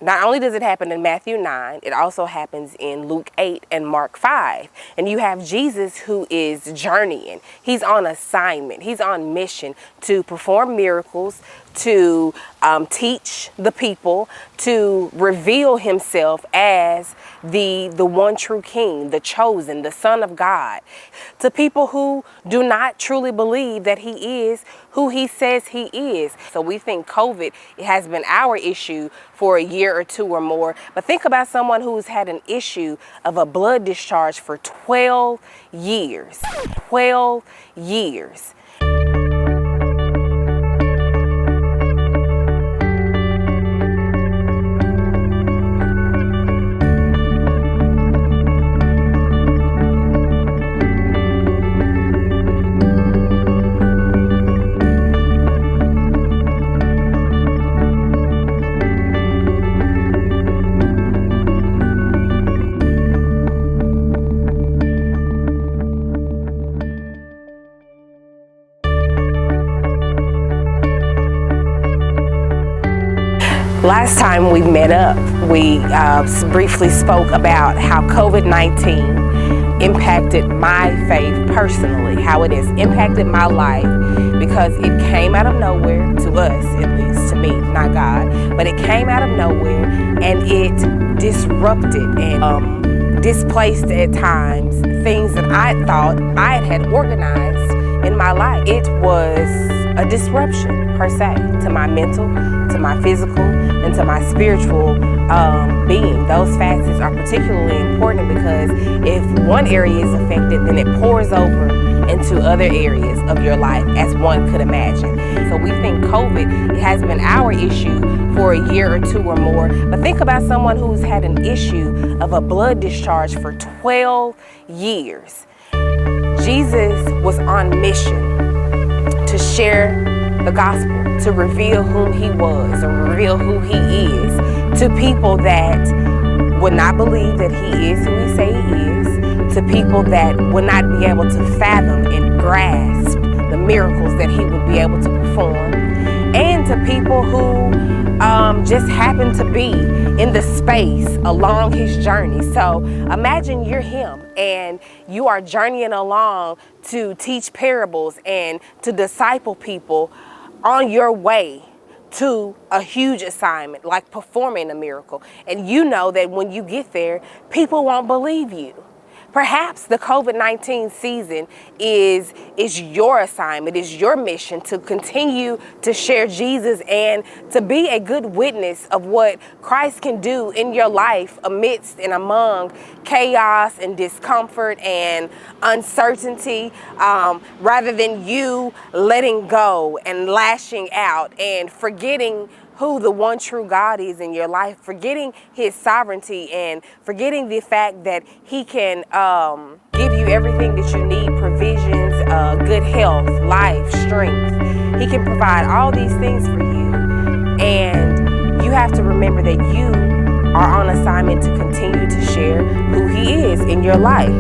Not only does it happen in Matthew 9, it also happens in Luke 8 and Mark 5. And you have Jesus who is journeying. He's on assignment. He's on mission to perform miracles, to teach the people, to reveal himself as the one true king, the chosen, the Son of God, to people who do not truly believe that he is who he says he is. So we think COVID has been our issue for a year or two or more, but think about someone who's had an issue of a blood discharge for 12 years. 12 years. Last time we met up, we briefly spoke about how COVID-19 impacted my faith personally, how it has impacted my life, because it came out of nowhere, to us at least, to me, not God, but it came out of nowhere and it disrupted and displaced at times things that I thought I had organized in my life. It was a disruption per se to my mental, to my physical, and to my spiritual being. Those facets are particularly important because if one area is affected, then it pours over into other areas of your life, as one could imagine. So we think COVID has been our issue for a year or two or more, but think about someone who's had an issue of a blood discharge for 12 years. Jesus was on mission to share the gospel, to reveal whom he was or reveal who he is to people that would not believe that he is who he say he is, to people that would not be able to fathom and grasp the miracles that he would be able to perform, and to people who just happen to be in the space along his journey. So imagine you're him and you are journeying along to teach parables and to disciple people on your way to a huge assignment, like performing a miracle. And you know that when you get there, people won't believe you. Perhaps the COVID-19 season is your assignment, is your mission to continue to share Jesus and to be a good witness of what Christ can do in your life amidst and among chaos and discomfort and uncertainty, rather than you letting go and lashing out and forgetting who the one true God is in your life, forgetting his sovereignty and forgetting the fact that he can give you everything that you need, provisions, good health, life, strength. He can provide all these things for you. And you have to remember that you are on assignment to continue to share who he is in your life.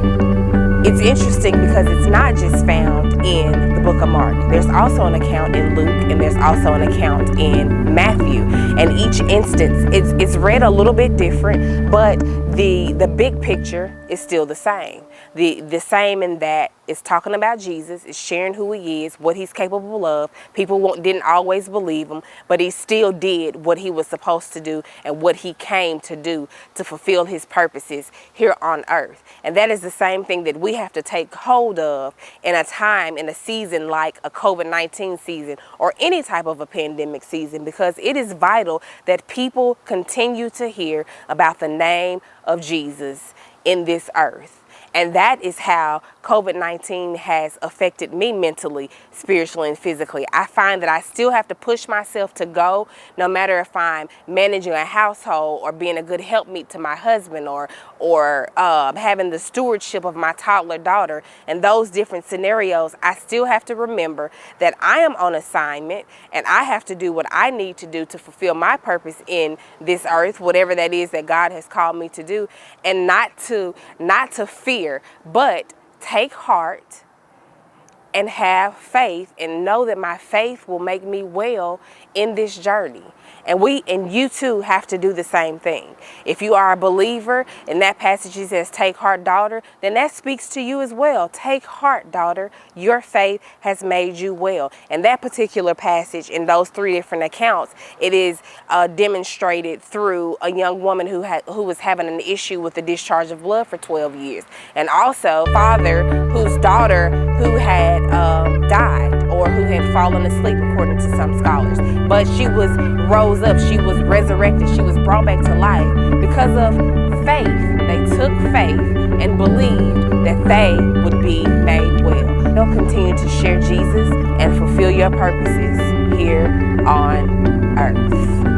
It's interesting because it's not just found in the book of Mark. There's also an account in Luke, and there's also an account in Matthew. And each instance, it's read a little bit different, but the big picture is still the same. The same in that it's talking about Jesus, it's sharing who he is, what he's capable of. People didn't always believe him, but he still did what he was supposed to do and what he came to do to fulfill his purposes here on earth. And that is the same thing that we have to take hold of in a time, in a season like a COVID-19 season or any type of a pandemic season, because it is vital that people continue to hear about the name of Jesus in this earth. And that is how COVID-19 has affected me mentally, spiritually, and physically. I find that I still have to push myself to go, no matter if I'm managing a household or being a good helpmeet to my husband or having the stewardship of my toddler daughter. And those different scenarios, I still have to remember that I am on assignment and I have to do what I need to do to fulfill my purpose in this earth, whatever that is that God has called me to do, and not to fear, but take heart, and have faith and know that my faith will make me well in this journey. And you too have to do the same thing. If you are a believer and that passage says, take heart, daughter, then that speaks to you as well. Take heart, daughter, your faith has made you well. And that particular passage in those 3 different accounts, it is demonstrated through a young woman who was having an issue with the discharge of blood for 12 years. And also father whose daughter who had died or who had fallen asleep, according to some scholars. But she was rose up, she was resurrected, she was brought back to life because of faith. They took faith and believed that they would be made well. They'll continue to share Jesus and fulfill your purposes here on earth.